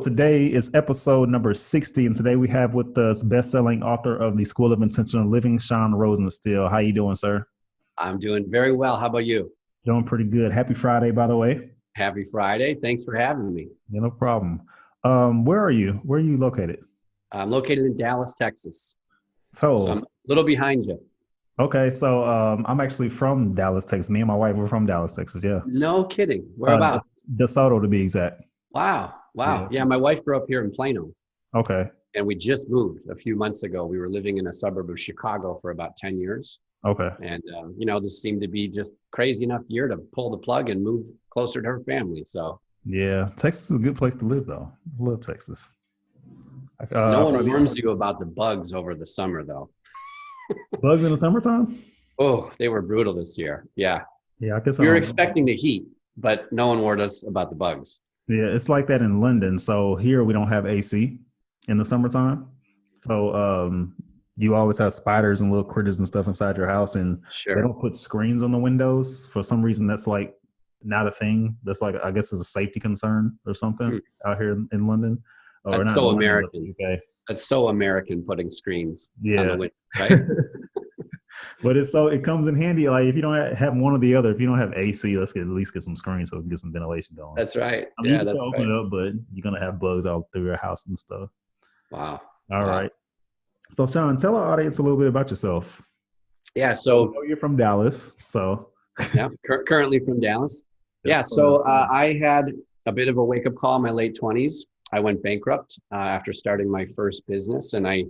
today is episode number 60, and today we have with us best-selling author of the School of Intentional Living, Sean Rosensteel. How you doing, sir? I'm doing very well. How about you? Doing pretty good. Happy Friday, by the way. Happy Friday. Thanks for having me. Yeah, no problem. Where are you? Where are you located? I'm located in Dallas, Texas. So I'm So, a little behind you. okay, so I'm actually from Dallas, Texas. Me and my wife were from Dallas, Texas. Yeah, No kidding. Whereabouts? DeSoto to be exact. Wow. Yeah. Wow. Yeah, my wife grew up here in Plano, Okay. and we just moved a few months ago. We were living in a suburb of Chicago for about 10 years. Okay. And, this seemed to be just crazy enough year to pull the plug and move closer to her family. So Yeah, Texas is a good place to live, though. I love Texas. no one warns you about the bugs over the summer, though. Bugs in the summertime? Oh, they were brutal this year. Yeah. Yeah, I guess We were expecting the heat, but no one warned us about the bugs. Yeah, it's like that in London. So here we don't have AC in the summertime. So you always have spiders and little critters and stuff inside your house, and they Sure. don't put screens on the windows. For some reason, that's like not a thing. That's like, I guess, it's a safety concern or something out here in London. Or That's not so in London, American. but UK. That's so American, putting screens on the Yeah. window, right? But it comes in handy. Like if you don't have one or the other, if you don't have AC, let's at least get some screens so we can get some ventilation going. That's right. I mean, you Yeah, can that's still open right. it up, but you're gonna have bugs all through your house and stuff. Wow. All Wow. right. So Sean, tell our audience a little bit about yourself. Yeah. I So, know you're from Dallas, so yeah, currently from Dallas. Yeah. So I had a bit of a wake up call in my late 20s. I went bankrupt after starting my first business, and I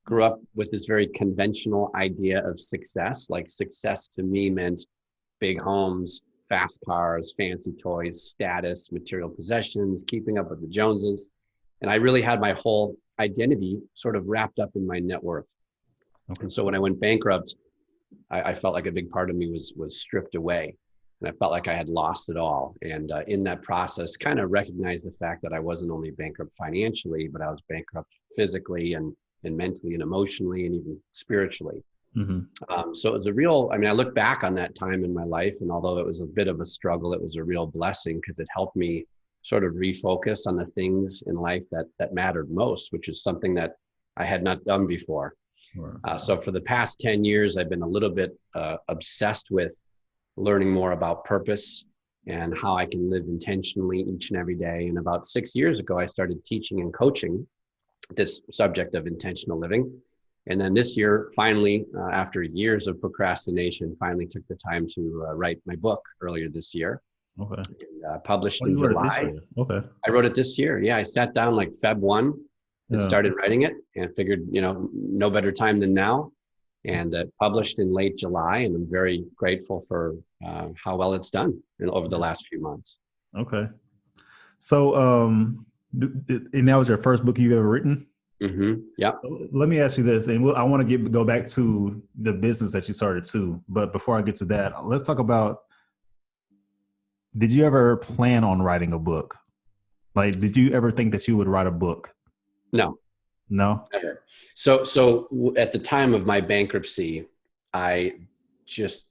grew up with this very conventional idea of success. Like success to me meant big homes, fast cars, fancy toys, status, material possessions, keeping up with the Joneses. And I really had my whole identity sort of wrapped up in my net worth. Okay. And so when I went bankrupt, I felt like a big part of me was stripped away. And I felt like I had lost it all. And in that process, kind of recognized the fact that I wasn't only bankrupt financially, but I was bankrupt physically and mentally and emotionally and even spiritually. So it was I look back on that time in my life, and although it was a bit of a struggle, it was a real blessing because it helped me sort of refocus on the things in life that mattered most, which is something that I had not done before. So for the past 10 years, I've been a little bit obsessed with learning more about purpose and how I can live intentionally each and every day. And about 6 years ago, I started teaching and coaching this subject of intentional living. And then this year, finally, after years of procrastination, finally took the time to write my book earlier this year. Okay. And, published in You wrote it this July. year. Okay. I wrote it this year. Yeah, I sat down like Feb 1 and started writing it, and figured, no better time than now. And published in late July, and I'm very grateful for how well it's done over the last few months. Okay. So, and that was your first book you've ever written? Yeah. Let me ask you this, and I want to go back to the business that you started too. But before I get to that, let's talk about, did you ever plan on writing a book? Like, did you ever think that you would write a book? No. Never. So at the time of my bankruptcy, I just,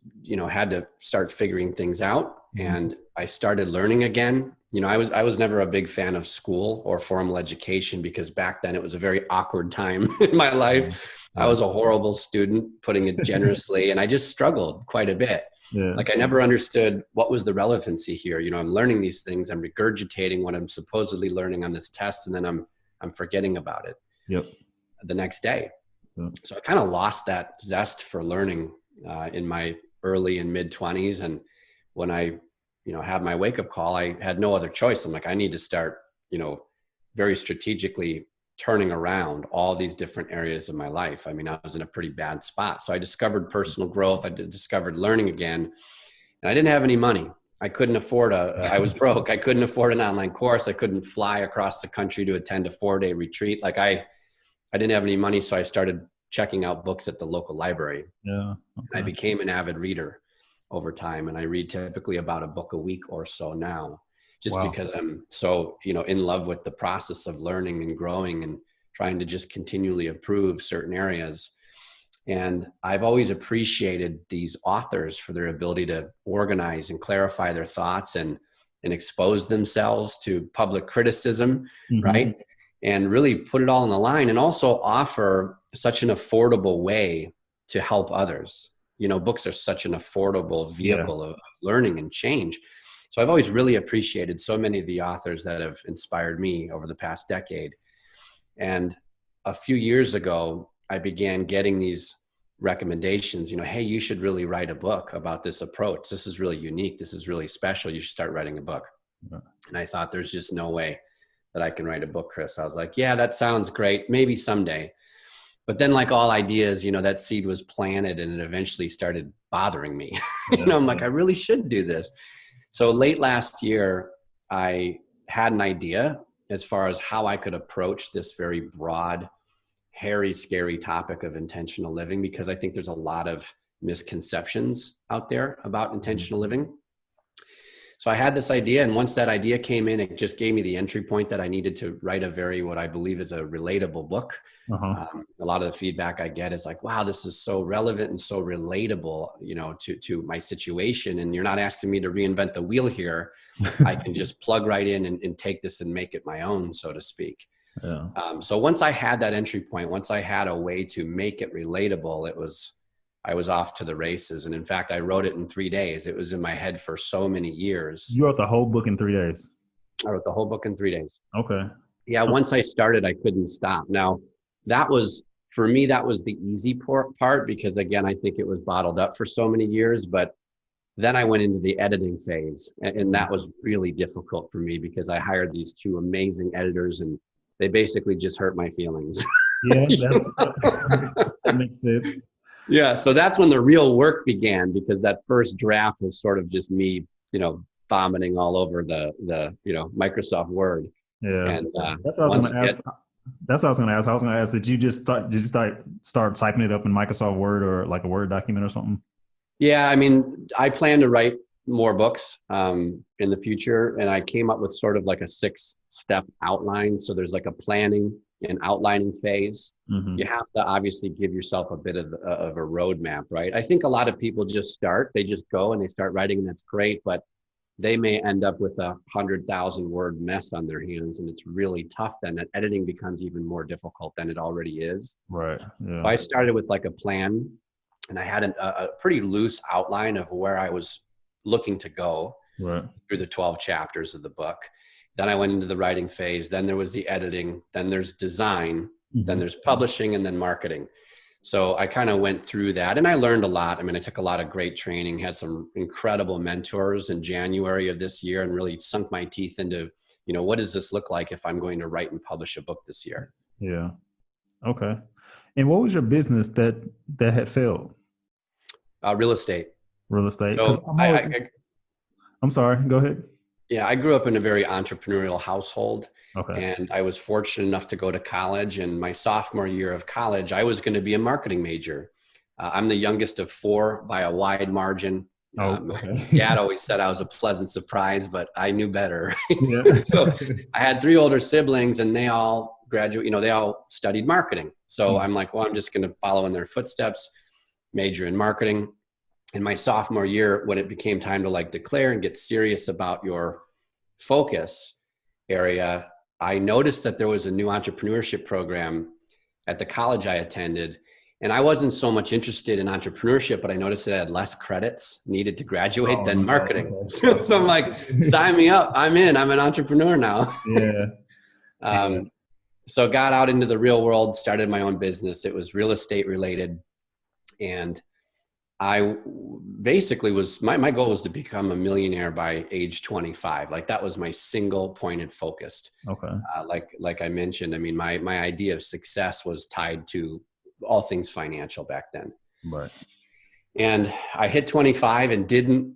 had to start figuring things out, and I started learning again. I was never a big fan of school or formal education, because back then it was a very awkward time in my life. I was a horrible student, putting it generously, and I just struggled quite a bit. Yeah. Like I never understood what was the relevancy here. I'm learning these things, I'm regurgitating what I'm supposedly learning on this test, and then I'm forgetting about it. Yep. The next day. Yep. So I kind of lost that zest for learning in my early and mid 20s. And when I, had my wake up call, I had no other choice. I'm like, I need to start, very strategically turning around all these different areas of my life. I mean, I was in a pretty bad spot. So I discovered personal growth. I discovered learning again, and I didn't have any money. I couldn't afford I was broke. I couldn't afford an online course. I couldn't fly across the country to attend a 4-day retreat. Like I didn't have any money. So I started checking out books at the local library. Yeah. Okay. I became an avid reader over time. And I read typically about a book a week or so now, just because I'm so, in love with the process of learning and growing and trying to just continually improve certain areas. And I've always appreciated these authors for their ability to organize and clarify their thoughts and and expose themselves to public criticism, Mm-hmm. right? And really put it all on the line, and also offer such an affordable way to help others. You know, books are such an affordable vehicle of learning and change. So I've always really appreciated so many of the authors that have inspired me over the past decade. And a few years ago, I began getting these recommendations, you know, hey, you should really write a book about this approach. This is really unique. This is really special. You should start writing a book. Yeah. And I thought, there's just no way that I can write a book, Chris. I was like, yeah, that sounds great. Maybe someday. But then, like all ideas, you know, that seed was planted and it eventually started bothering me. You know, I'm like, I really should do this. So late last year, I had an idea as far as how I could approach this very broad, hairy, scary topic of intentional living, because I think there's a lot of misconceptions out there about intentional living. So I had this idea, and once that idea came in, it just gave me the entry point that I needed to write a very, what I believe is a relatable book. A lot of the feedback I get is like, wow, this is so relevant and so relatable, you know, to my situation. And you're not asking me to reinvent the wheel here. I can just plug right in and take this and make it my own, so to speak. Yeah. So once I had that entry point, once I had a way to make it relatable, I was off to the races. And in fact, I wrote it in 3 days. It was in my head for so many years. You wrote the whole book in 3 days? I wrote the whole book in 3 days. Okay. Yeah. Once I started, I couldn't stop. Now, that was, for me, that was the easy part, because again, I think it was bottled up for so many years. But then I went into the editing phase, and that was really difficult for me, because I hired these two amazing editors, and they basically just hurt my feelings. Yeah, that makes sense. Yeah, so that's when the real work began, because that first draft was sort of just me, you know, vomiting all over the you know, Microsoft Word. Yeah, and that's what I was going to ask. That's what I was going to ask. I was going to ask, did you just start typing it up in Microsoft Word or like a Word document or something? Yeah, I mean, I plan to write more books in the future, and I came up with sort of like a 6-step outline. So there's like a planning and outlining phase. You have to obviously give yourself a bit of a roadmap, right? I think a lot of people just start, they just go and they start writing, and that's great, but they may end up with 100,000 word mess on their hands, and it's really tough. Then that editing becomes even more difficult than it already is. Right. Yeah. So I started with like a plan, and I had a pretty loose outline of where I was looking to go through the 12 chapters of the book. Then I went into the writing phase. Then there was the editing. Then there's design. Then there's publishing, and then marketing. So I kind of went through that, and I learned a lot. I mean, I took a lot of great training, had some incredible mentors in January of this year, and really sunk my teeth into, you know, what does this look like if I'm going to write and publish a book this year? Yeah. Okay. And what was your business that had failed? Real estate. Real estate. So I'm sorry. Go ahead. Yeah, I grew up in a very entrepreneurial household. Okay. And I was fortunate enough to go to college. And my sophomore year of college, I was going to be a marketing major. I'm the youngest of 4 by a wide margin. My dad always said I was a pleasant surprise, but I knew better. Yeah. So I had 3 older siblings, and they all graduate, you know, they all studied marketing. So I'm like, well, I'm just going to follow in their footsteps, major in marketing. In my sophomore year, when it became time to like declare and get serious about your focus area, I noticed that there was a new entrepreneurship program at the college I attended. And I wasn't so much interested in entrepreneurship, but I noticed it had less credits needed to graduate than marketing. Okay. So I'm like, sign me up. I'm in. I'm an entrepreneur now. Yeah. So got out into the real world, started my own business. It was real estate related. And I basically my goal was to become a millionaire by age 25. Like that was my single pointed focused. Okay. Like I mentioned, I mean, my idea of success was tied to all things financial back then. Right. And I hit 25 and didn't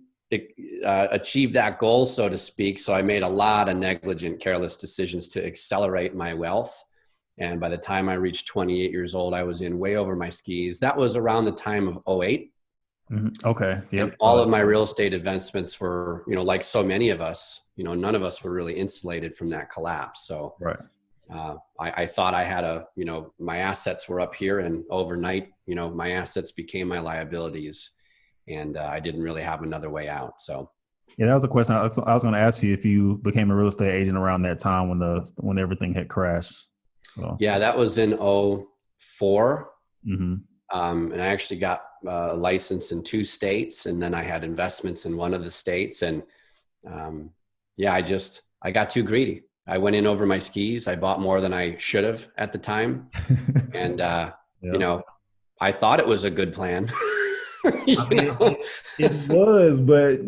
achieve that goal, so to speak. So I made a lot of negligent, careless decisions to accelerate my wealth. And by the time I reached 28 years old, I was in way over my skis. That was around the time of 2008. Okay. Yep. And all of my real estate investments were, you know, like so many of us, you know, none of us were really insulated from that collapse. So right. I thought I had my assets were up here, and overnight, you know, my assets became my liabilities, and I didn't really have another way out. So Yeah, that was a question I was going to ask you if you became a real estate agent around that time when everything had crashed. So, Yeah, that was in '04. hmm And I actually got a license in 2 states, and then I had investments in one of the states. And um, yeah, I got too greedy. I went in over my skis. I bought more than I should have at the time. And, you yeah. know, I thought it was a good plan. I you mean, know, it was, but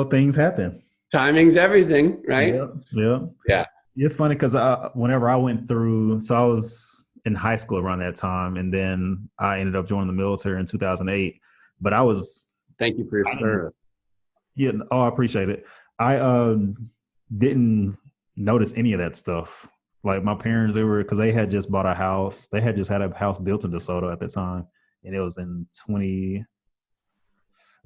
things happen. timing's everything, right? Yeah, yeah. Yeah. It's funny because whenever I went through, so I was in high school around that time, and then I ended up joining the military in 2008. But Thank you for your I didn't, service. yeah, oh, I appreciate it. I didn't notice any of that stuff. Like my parents, because they had just bought a house. They had just had a house built in DeSoto at the time, and it was in 20. I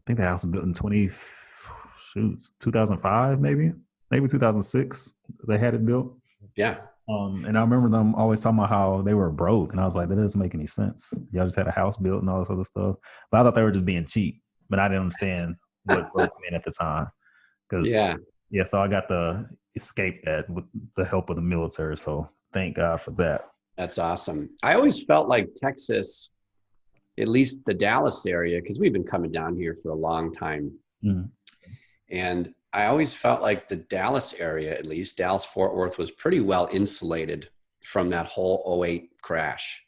think the house was built in 2005, maybe 2006. They had it built. Yeah. And I remember them always talking about how they were broke, and I was like, that doesn't make any sense. Y'all just had a house built and all this other stuff. But I thought they were just being cheap, but I didn't understand what broke meant at the time. Because Yeah. yeah, so I got to escape that with the help of the military. So thank God for that. That's awesome. I always felt like Texas, at least the Dallas area, because we've been coming down here for a long time. Mm. And I always felt like the Dallas area, at least Dallas Fort Worth, was pretty well insulated from that whole '08 crash.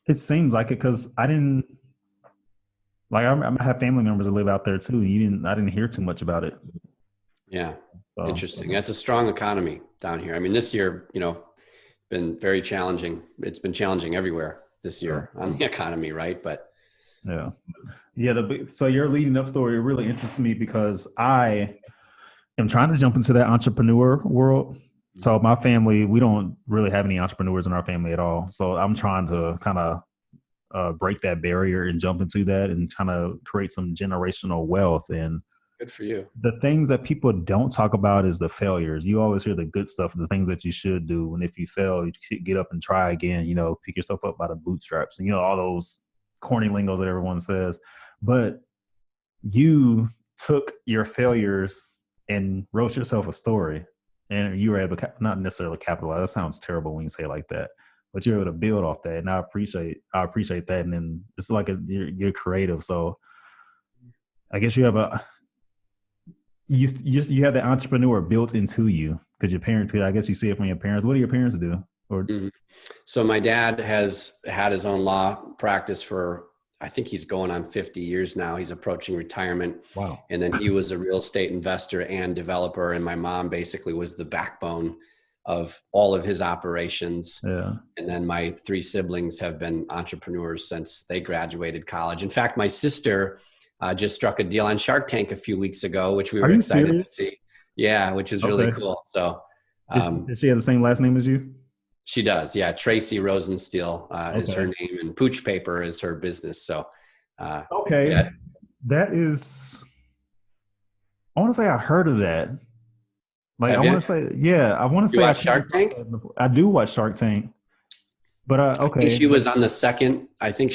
It seems like it because I didn't like. I have family members that live out there too. I didn't hear too much about it. Yeah. So Interesting. That's a strong economy down here. I mean, this year, been very challenging. It's been challenging everywhere this year on the economy, right? But yeah, yeah. So your leading up story really interests me because I am trying to jump into that entrepreneur world. So my family, we don't really have any entrepreneurs in our family at all. So I'm trying to kind of break that barrier and jump into that and kind of create some generational wealth. And good for you. the things that people don't talk about is the failures. You always hear the good stuff, the things that you should do. And if you fail, you should get up and try again, pick yourself up by the bootstraps and, all those corny lingos that everyone says. But you took your failures and wrote yourself a story, and you were able to not necessarily capitalize. That sounds terrible when you say it like that, but you're able to build off that. And I appreciate that. And then it's like you're creative. So I guess you have you have the entrepreneur built into you because your parents, I guess you see it from your parents. What do your parents do? Or So my dad has had his own law practice for, I think he's going on 50 years now. He's approaching retirement. wow. And then he was a real estate investor and developer. And my mom basically was the backbone of all of his operations. Yeah. And then my 3 siblings have been entrepreneurs since they graduated college. In fact, my sister just struck a deal on Shark Tank a few weeks ago, which we were excited to see. Yeah, which is really cool. So does she have the same last name as you? she does. Yeah. Tracy Rosensteel is her name, and Pooch Paper is her business. So okay. Yeah. That is, I want to say I heard of that. Like, Have I you? want to say, yeah, I want to You say I watch Shark Tank? I do watch Shark Tank, but I think okay. she was on the second. I think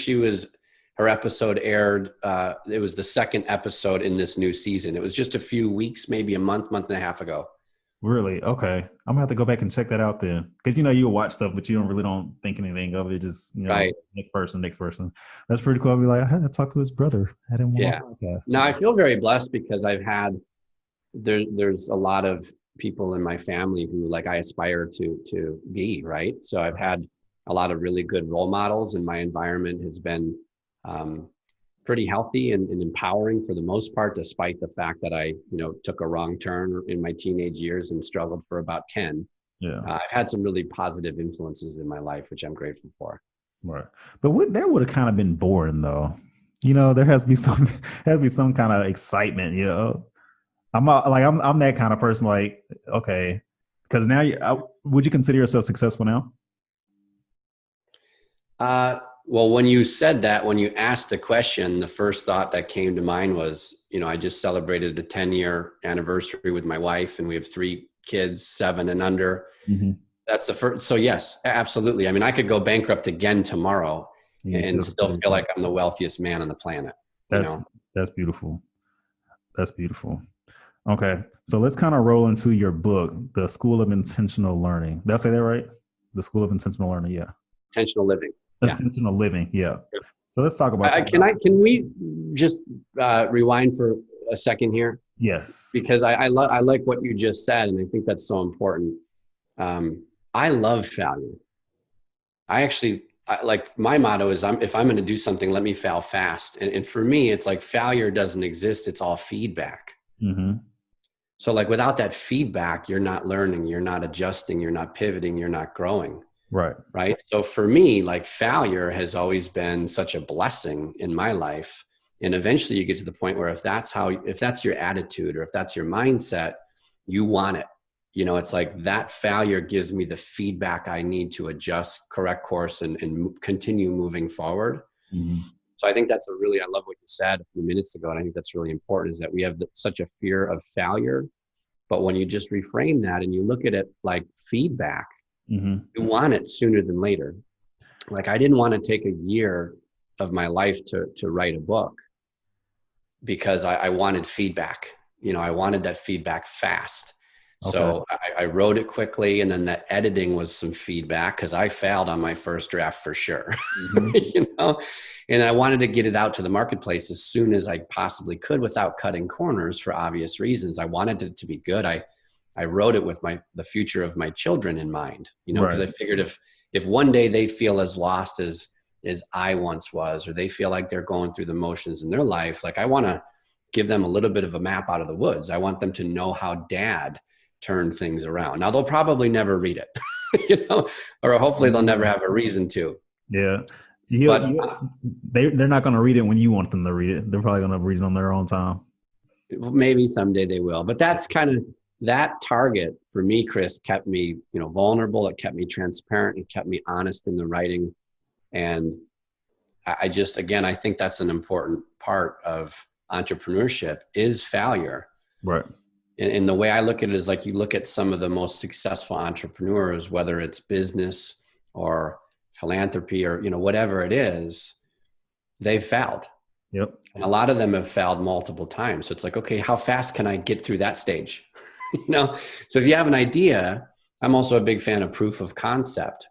her episode aired. It was the second episode in this new season. It was just a few weeks, maybe a month and a half ago. Really? Okay. I'm gonna have to go back and check that out then. Because you'll watch stuff, but you don't think anything of it. Just Right. next person. That's pretty cool. I'll be like, I had to talk to his brother. I had him on Yeah. my podcast. Now I feel very blessed because there's a lot of people in my family who like I aspire to be, right? So I've had a lot of really good role models, and my environment has been pretty healthy and empowering for the most part, despite the fact that I, took a wrong turn in my teenage years and struggled for about 10. Yeah. I've had some really positive influences in my life, which I'm grateful for. Right. But that would have kind of been boring though. There has to be some kind of excitement, I'm that kind of person, like, okay, because now would you consider yourself successful now? Well, when you said that, when you asked the question, the first thought that came to mind was, I just celebrated the 10-year anniversary with my wife, and we have 3 kids, 7 and under. Mm-hmm. That's the first. So yes, absolutely. I mean, I could go bankrupt again tomorrow and still feel like I'm the wealthiest man on the planet. That's beautiful. That's beautiful. Okay. So let's kind of roll into your book, The School of Intentional Learning. Did I say that right? The School of Intentional Learning. Yeah. Intentional living. Yeah. Intentional living. Yeah. So let's talk about that. Can we just rewind for a second here? Yes. Because I like what you just said, and I think that's so important. I love failure. Like my motto is if I'm going to do something, let me fail fast. And for me, it's like failure doesn't exist. It's all feedback. Mm-hmm. So like without that feedback, you're not learning, you're not adjusting, you're not pivoting, you're not growing. Right. Right. So for me, like failure has always been such a blessing in my life. And eventually you get to the point where if that's your attitude or if that's your mindset, you want it. You know, it's like that failure gives me the feedback I need to adjust, correct course, and continue moving forward. Mm-hmm. So I think I love what you said a few minutes ago. And I think that's really important, is that we have such a fear of failure. But when you just reframe that and you look at it like feedback, mm-hmm. you want it sooner than later. Like I didn't want to take a year of my life to write a book because I wanted feedback. You know, I wanted that feedback fast. Okay. So I wrote it quickly, and then the editing was some feedback because I failed on my first draft for sure. Mm-hmm. You know, and I wanted to get it out to the marketplace as soon as I possibly could without cutting corners for obvious reasons. I wanted it to be good. I wrote it with the future of my children in mind, you know, because I figured if one day they feel as lost as I once was, or they feel like they're going through the motions in their life, like I want to give them a little bit of a map out of the woods. I want them to know how dad turned things around. Now they'll probably never read it, you know, or hopefully they'll never have a reason to. Yeah. They're not going to read it when you want them to read it. They're probably going to read it on their own time. Maybe someday they will, but that's kind of, that target for me, Chris, kept me, you know, vulnerable. It kept me transparent. It kept me honest in the writing. And I think that's an important part of entrepreneurship is failure. Right. And the way I look at it is like, you look at some of the most successful entrepreneurs, whether it's business or philanthropy or, you know, whatever it is, they've failed. Yep. And a lot of them have failed multiple times. So it's like, okay, how fast can I get through that stage? You know, so if you have an idea, I'm also a big fan of proof of concept.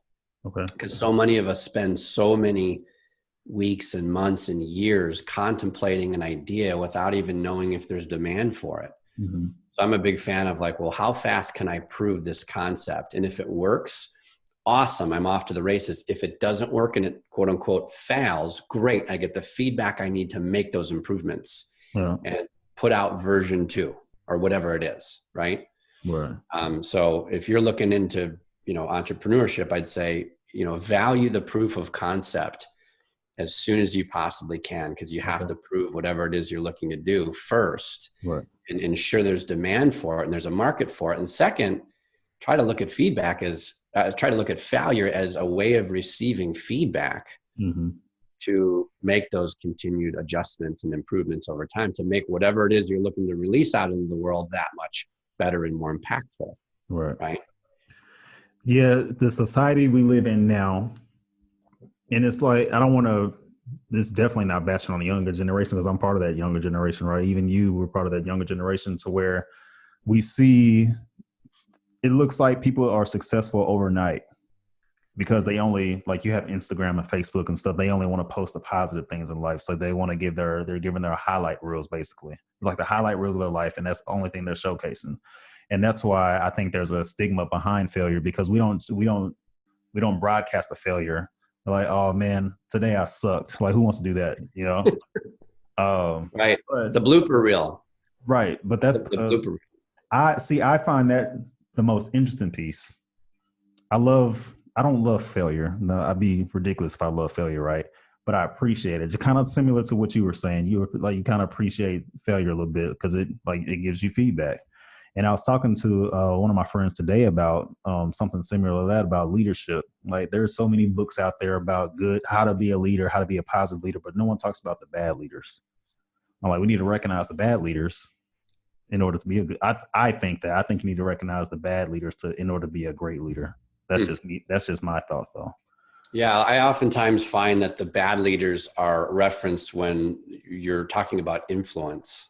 Okay. Because so many of us spend so many weeks and months and years contemplating an idea without even knowing if there's demand for it. Mm-hmm. So I'm a big fan of like, well, how fast can I prove this concept? And if it works, awesome, I'm off to the races. If it doesn't work and it quote unquote fails, great. I get the feedback I need to make those improvements and put out version 2 or whatever it is. Right. Right. So if you're looking into, you know, entrepreneurship, I'd say, you know, value the proof of concept as soon as you possibly can, because you have to prove whatever it is you're looking to do first, and ensure there's demand for it and there's a market for it. And second, try to look at failure as a way of receiving feedback to make those continued adjustments and improvements over time to make whatever it is you're looking to release out into the world that much better and more impactful. Right. Yeah. The society we live in now, and it's like, I don't want to, this is definitely not bashing on the younger generation because I'm part of that younger generation, right? Even you were part of that younger generation, to where we see, it looks like people are successful overnight because they only, like you have Instagram and Facebook and stuff, they only want to post the positive things in life. So they want to they're giving their highlight reels, basically. It's like the highlight reels of their life, and that's the only thing they're showcasing. And that's why I think there's a stigma behind failure, because we don't broadcast the failure. Like, oh man, today I sucked. Like, who wants to do that? You know? Right. But the blooper reel. Right. But that's the blooper reel. I find that the most interesting piece. I don't love failure. No, I'd be ridiculous if I love failure, right? But I appreciate it. Just kind of similar to what you were saying. You kind of appreciate failure a little bit because it gives you feedback. And I was talking to one of my friends today about something similar to that, about leadership. Like, there's so many books out there about how to be a leader, how to be a positive leader, but no one talks about the bad leaders. I'm like, we need to recognize the bad leaders in order to be a good. I think you need to recognize the bad leaders in order to be a great leader. That's just me. That's just my thought, though. Yeah, I oftentimes find that the bad leaders are referenced when you're talking about influence.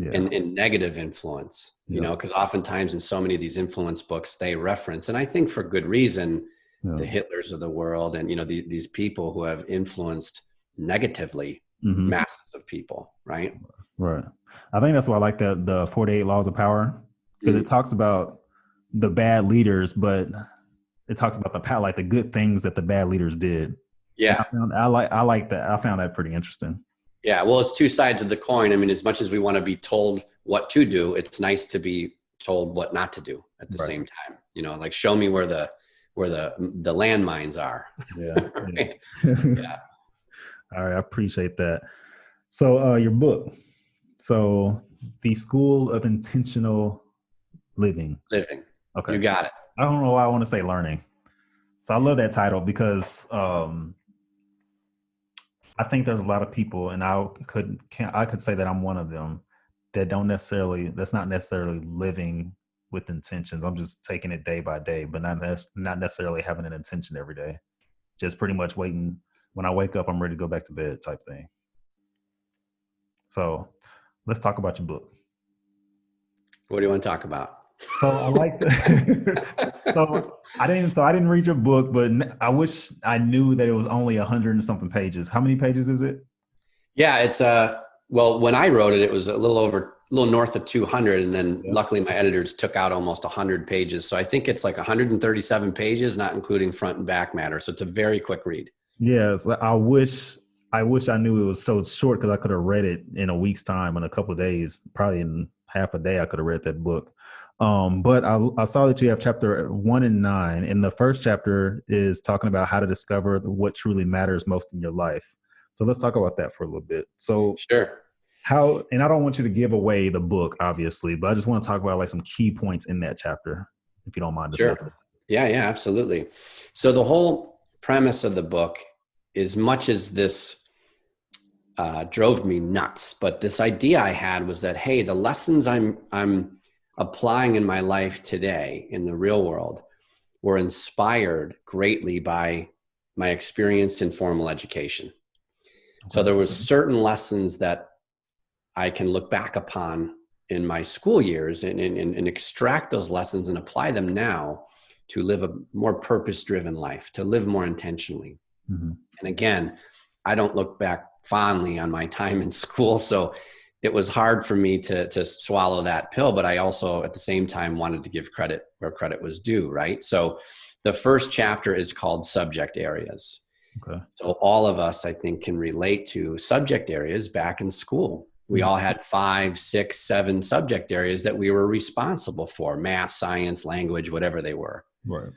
Yeah. and negative influence, you know, because oftentimes in so many of these influence books, they reference, and I think for good reason, the Hitlers of the world and, you know, these people who have influenced negatively masses of people, right? Right. I think that's why I like the 48 Laws of Power, because it talks about the bad leaders, but it talks about the power, like the good things that the bad leaders did. Yeah. I like that. I found that pretty interesting. Yeah. Well, it's two sides of the coin. I mean, as much as we want to be told what to do, it's nice to be told what not to do at the same time. You know, like show me where the landmines are. Yeah. Right? Yeah. All right. I appreciate that. So your book. So the School of Intentional Living. Okay. You got it. I don't know why I want to say learning. So I love that title because I think there's a lot of people, and I could say that I'm one of them, that's not necessarily living with intentions. I'm just taking it day by day, but not necessarily having an intention every day. Just pretty much waiting. When I wake up, I'm ready to go back to bed type thing. So let's talk about your book. What do you want to talk about? So I like I didn't read your book, but I wish I knew that it was only 100 and something pages. How many pages is it? Yeah, it's well, when I wrote it, it was a little north of 200, and then luckily my editors took out almost 100 pages. So I think it's like 137 pages, not including front and back matter. So it's a very quick read. Yes, I wish I knew it was so short, because I could have read it in a week's time, in a couple of days, probably in half a day. I could have read that book. But I saw that you have chapter 1 and 9, and the first chapter is talking about how to discover what truly matters most in your life. So let's talk about that for a little bit. So sure. And I don't want you to give away the book, obviously, but I just want to talk about like some key points in that chapter, if you don't mind discussing. Sure. Yeah, absolutely. So the whole premise of the book, as much as this drove me nuts, but this idea I had was that, hey, the lessons I'm applying in my life today in the real world were inspired greatly by my experience in formal education. Okay. So there was certain lessons that I can look back upon in my school years and extract those lessons and apply them now to live a more purpose-driven life, to live more intentionally. And again, I don't look back fondly on my time in school, so it was hard for me to swallow that pill, but I also at the same time wanted to give credit where credit was due, right? So the first chapter is called Subject Areas. Okay. So all of us, I think, can relate to subject areas back in school. We all had 5, 6, 7 subject areas that we were responsible for: math, science, language, whatever they were. Right.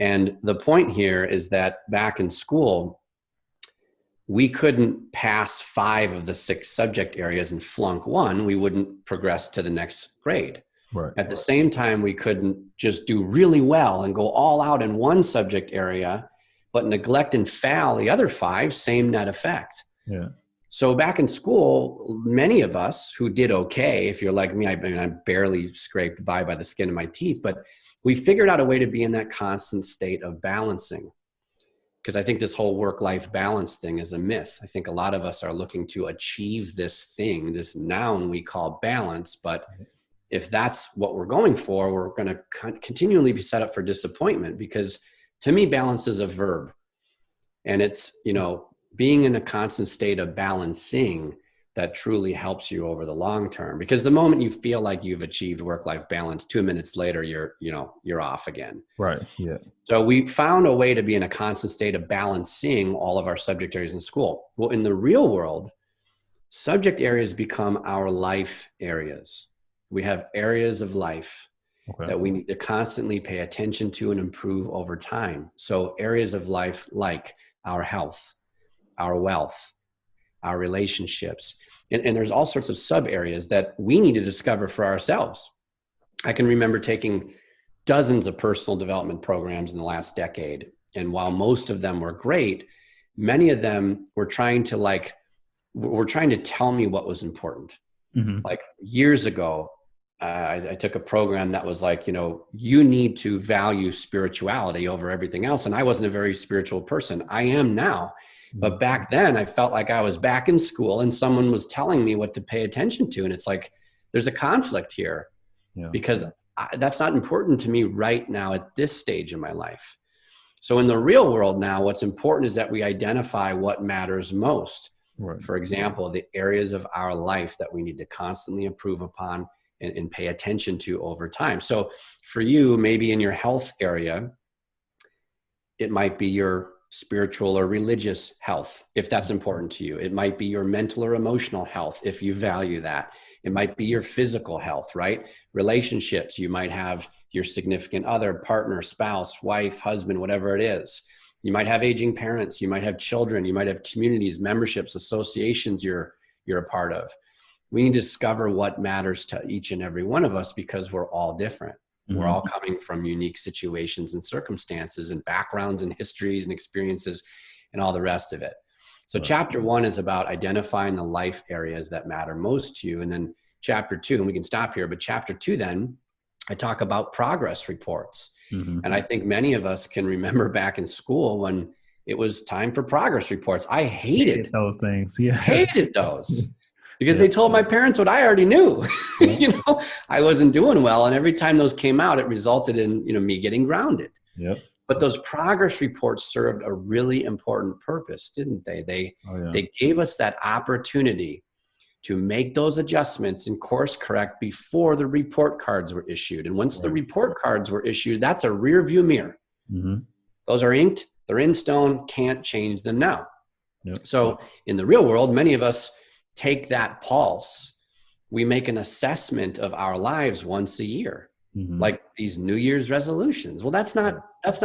And the point here is that back in school, we couldn't pass 5 of the 6 subject areas and flunk one. We wouldn't progress to the next grade. Right. At the same time, we couldn't just do really well and go all out in one subject area, but neglect and fail the other 5, same net effect. Yeah. So back in school, many of us who did okay, if you're like me, I barely scraped by the skin of my teeth, but we figured out a way to be in that constant state of balancing. Because I think this whole work-life balance thing is a myth. I think a lot of us are looking to achieve this thing, this noun we call balance. But if that's what we're going for, we're going to continually be set up for disappointment, because to me, balance is a verb. And it's, being in a constant state of balancing that truly helps you over the long term. Because the moment you feel like you've achieved work-life balance, 2 minutes later, you're off again. Right. Yeah. So we found a way to be in a constant state of balancing all of our subject areas in school. Well, in the real world, subject areas become our life areas. We have areas of life that we need to constantly pay attention to and improve over time. So areas of life like our health, our wealth, our relationships. And there's all sorts of sub areas that we need to discover for ourselves. I can remember taking dozens of personal development programs in the last decade. And while most of them were great, many of them were trying to tell me what was important. Mm-hmm. Like years ago, I took a program that was like, you need to value spirituality over everything else. And I wasn't a very spiritual person. I am now. But back then I felt like I was back in school and someone was telling me what to pay attention to. And it's like, there's a conflict here because that's not important to me right now at this stage in my life. So in the real world now, what's important is that we identify what matters most. Right. For example, the areas of our life that we need to constantly improve upon and pay attention to over time. So for you, maybe in your health area, it might be your spiritual or religious health, if that's important to you. It might be your mental or emotional health, if you value that. It might be your physical health, right? Relationships, you might have your significant other, partner, spouse, wife, husband, whatever it is. You might have aging parents, you might have children, you might have communities, memberships, associations you're a part of. We need to discover what matters to each and every one of us because we're all different. Mm-hmm. We're all coming from unique situations and circumstances and backgrounds and histories and experiences and all the rest of it. So chapter 1 is about identifying the life areas that matter most to you. And then chapter 2, and we can stop here, but chapter 2, then I talk about progress reports. Mm-hmm. And I think many of us can remember back in school when it was time for progress reports. I hated those things. Yeah. Hated those. Because they told my parents what I already knew. I wasn't doing well. And every time those came out, it resulted in, me getting grounded. Yep. But those progress reports served a really important purpose, didn't they? They gave us that opportunity to make those adjustments and course correct before the report cards were issued. And once the report cards were issued, that's a rear view mirror. Mm-hmm. Those are inked, they're in stone, can't change them now. Yep. So in the real world, many of us take that pulse. We make an assessment of our lives once a year, like these New Year's resolutions. Well, that's not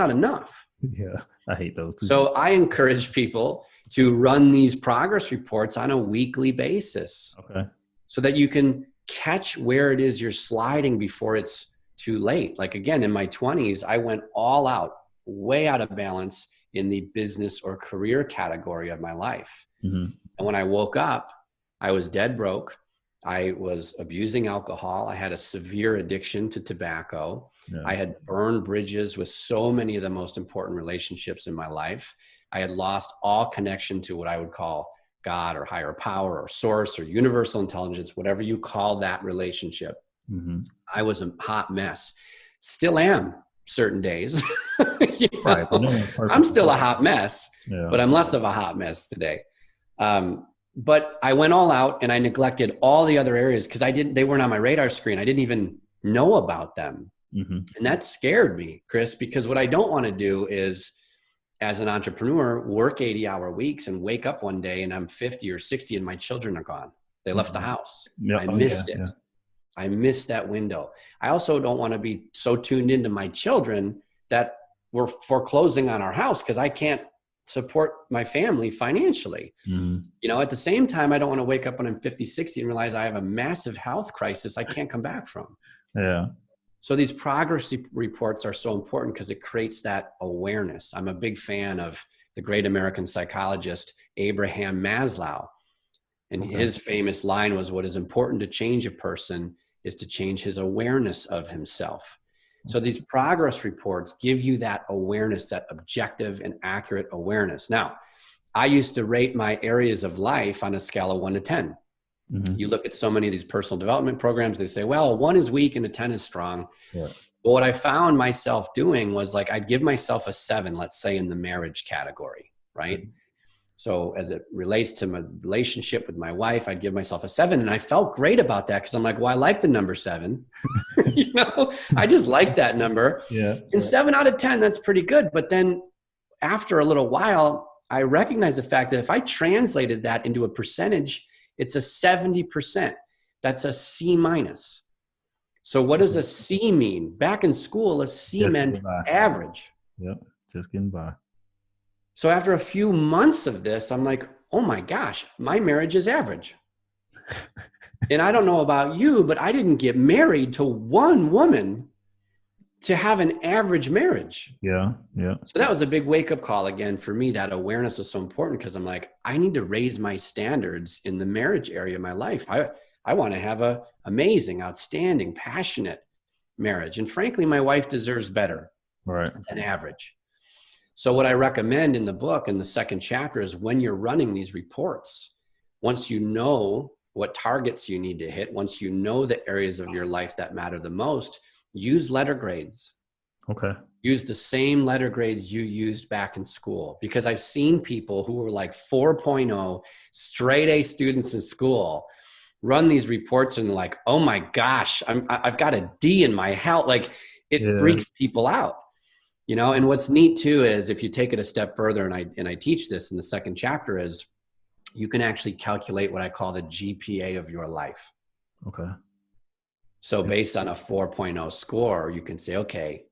enough. Yeah, I hate those too. So I encourage people to run these progress reports on a weekly basis. Okay. So that you can catch where it is you're sliding before it's too late. Like again, in my 20s, I went all out, way out of balance in the business or career category of my life. Mm-hmm. And when I woke up, I was dead broke. I was abusing alcohol. I had a severe addiction to tobacco. Yeah. I had burned bridges with so many of the most important relationships in my life. I had lost all connection to what I would call God or higher power or source or universal intelligence, whatever you call that relationship. Mm-hmm. I was a hot mess. Still am certain days. Right. I'm still a hot mess, but I'm less of a hot mess today. But I went all out and I neglected all the other areas because they weren't on my radar screen. I didn't even know about them. Mm-hmm. And that scared me, Chris, because what I don't want to do is, as an entrepreneur, work 80-hour weeks and wake up one day and I'm 50 or 60 and my children are gone. They left the house. Yep. I missed it. Yeah. I missed that window. I also don't want to be so tuned into my children that we're foreclosing on our house because I can't support my family financially. Mm-hmm. At the same time, I don't want to wake up when I'm 50, 60 and realize I have a massive health crisis I can't come back from. Yeah. So these progress reports are so important because it creates that awareness. I'm a big fan of the great American psychologist, Abraham Maslow. And his famous line was, what is important to change a person is to change his awareness of himself. So these progress reports give you that awareness, that objective and accurate awareness. Now, I used to rate my areas of life on a scale of 1 to 10. Mm-hmm. You look at so many of these personal development programs, they say, well, 1 is weak and a 10 is strong. Yeah. But what I found myself doing was I'd give myself a 7, let's say in the marriage category, right? Mm-hmm. So as it relates to my relationship with my wife, I'd give myself a 7. And I felt great about that because I'm like, well, I like the number 7. I just like that number. Yeah. And 7 out of 10, that's pretty good. But then after a little while, I recognized the fact that if I translated that into a percentage, it's a 70%. That's a C minus. So what does a C mean? Back in school, a C meant average. Yep, just getting by. So after a few months of this, I'm like, oh my gosh, my marriage is average. And I don't know about you, but I didn't get married to one woman to have an average marriage. Yeah, yeah. So that was a big wake-up call again for me. That awareness was so important because I'm like, I need to raise my standards in the marriage area of my life. I want to have a amazing, outstanding, passionate marriage. And frankly, my wife deserves better than average. So what I recommend in the book, in the second chapter, is when you're running these reports, once you know what targets you need to hit, once you know the areas of your life that matter the most, use letter grades. Okay. Use the same letter grades you used back in school, because I've seen people who were like 4.0 straight A students in school run these reports and like, oh my gosh, I've got a D in my health. Like it freaks people out, you know? And what's neat too, is if you take it a step further, and I teach this in the second chapter, is you can actually calculate what I call the GPA of your life. Okay. So based on a 4.0 score, you can say, okay,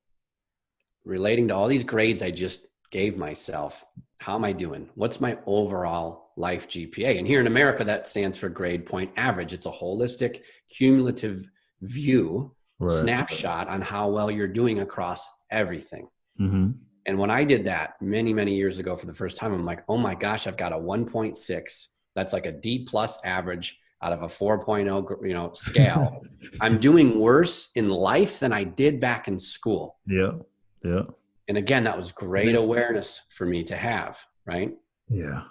relating to all these grades I just gave myself, how am I doing? What's my overall life GPA? And here in America, that stands for grade point average. It's a holistic, cumulative view, snapshot on how well you're doing across everything. Mm-hmm. And when I did that many, many years ago for the first time, I'm like, oh my gosh, I've got a 1.6. That's like a D plus average out of a 4.0, scale. I'm doing worse in life than I did back in school. Yeah. Yeah. And again, that was great awareness for me to have, right? Yeah.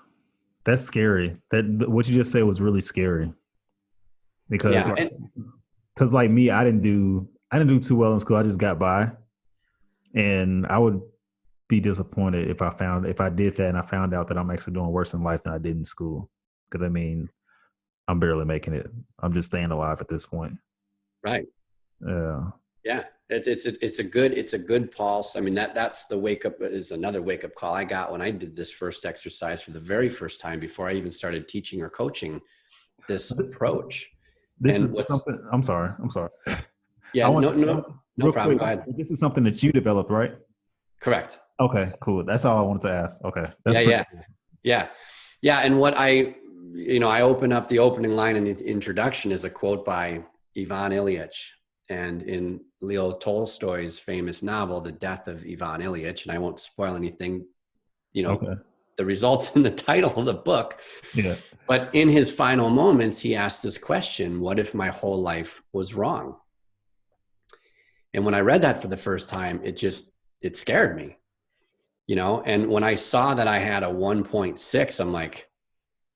That's scary. What you just said was really scary. Because like me, I didn't do too well in school. I just got by. And I would be disappointed if I did that and I found out that I'm actually doing worse in life than I did in school. Because I mean, I'm barely making it. I'm just staying alive at this point. Right. Yeah. Yeah. It's a good pulse. I mean, that's the wake up, is another wake up call I got when I did this first exercise for the very first time, before I even started teaching or coaching this approach. This is something. I'm sorry. Yeah. No problem. Go ahead. This is something that you developed, right? Correct. Okay, cool. That's all I wanted to ask. Okay. Yeah. And what I open up the opening line in the introduction is a quote by Ivan Ilyich. And in Leo Tolstoy's famous novel, The Death of Ivan Ilyich, and I won't spoil anything, the results in the title of the book. Yeah. But in his final moments, he asked this question: what if my whole life was wrong? And when I read that for the first time, it scared me, and when I saw that I had a 1.6, I'm like,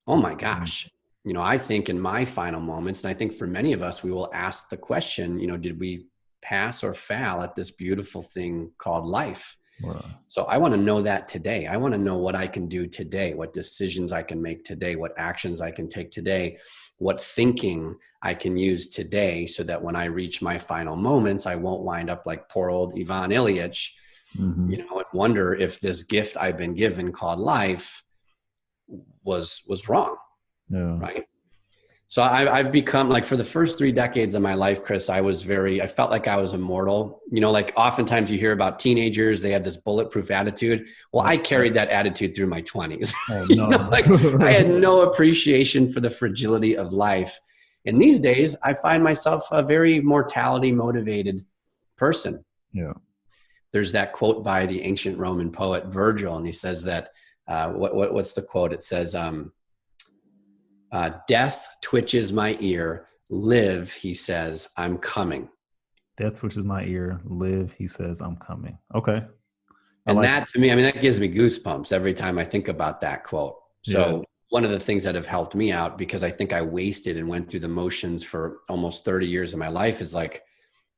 oh my gosh. I think in my final moments, and I think for many of us, we will ask the question, did we pass or fail at this beautiful thing called life? Wow. So I want to know that today. I want to know what I can do today, what decisions I can make today, what actions I can take today, what thinking I can use today, so that when I reach my final moments, I won't wind up like poor old Ivan Ilyich, and wonder if this gift I've been given called life was wrong. Yeah. Right. So I've become, like, for the first 3 decades of my life, Chris, I felt like I was immortal. Like oftentimes you hear about teenagers, they have this bulletproof attitude. Well, I carried that attitude through my 20s. Oh, no. I had no appreciation for the fragility of life. And these days I find myself a very mortality motivated person. Yeah. There's that quote by the ancient Roman poet Virgil, and he says that, what's the quote? It says, death twitches my ear, live, he says, I'm coming. Death twitches my ear, live, he says, I'm coming. Okay. And that, to me, that gives me goosebumps every time I think about that quote. So one of the things that have helped me out, because I think I wasted and went through the motions for almost 30 years of my life, is like,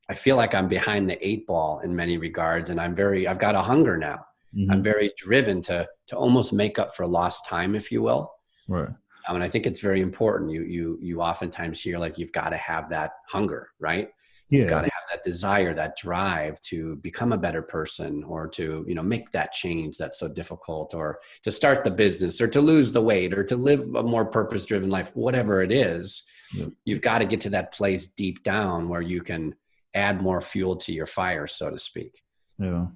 I feel like I'm behind the 8 ball in many regards. And I've got a hunger now. Mm-hmm. I'm very driven to almost make up for lost time, if you will. Right. And I think it's very important. You oftentimes hear, like, you've got to have that hunger, right? You've got to have that desire, that drive to become a better person, or to, make that change that's so difficult, or to start the business, or to lose the weight, or to live a more purpose-driven life, whatever it is. Yep. You've got to get to that place deep down where you can add more fuel to your fire, so to speak. Yeah.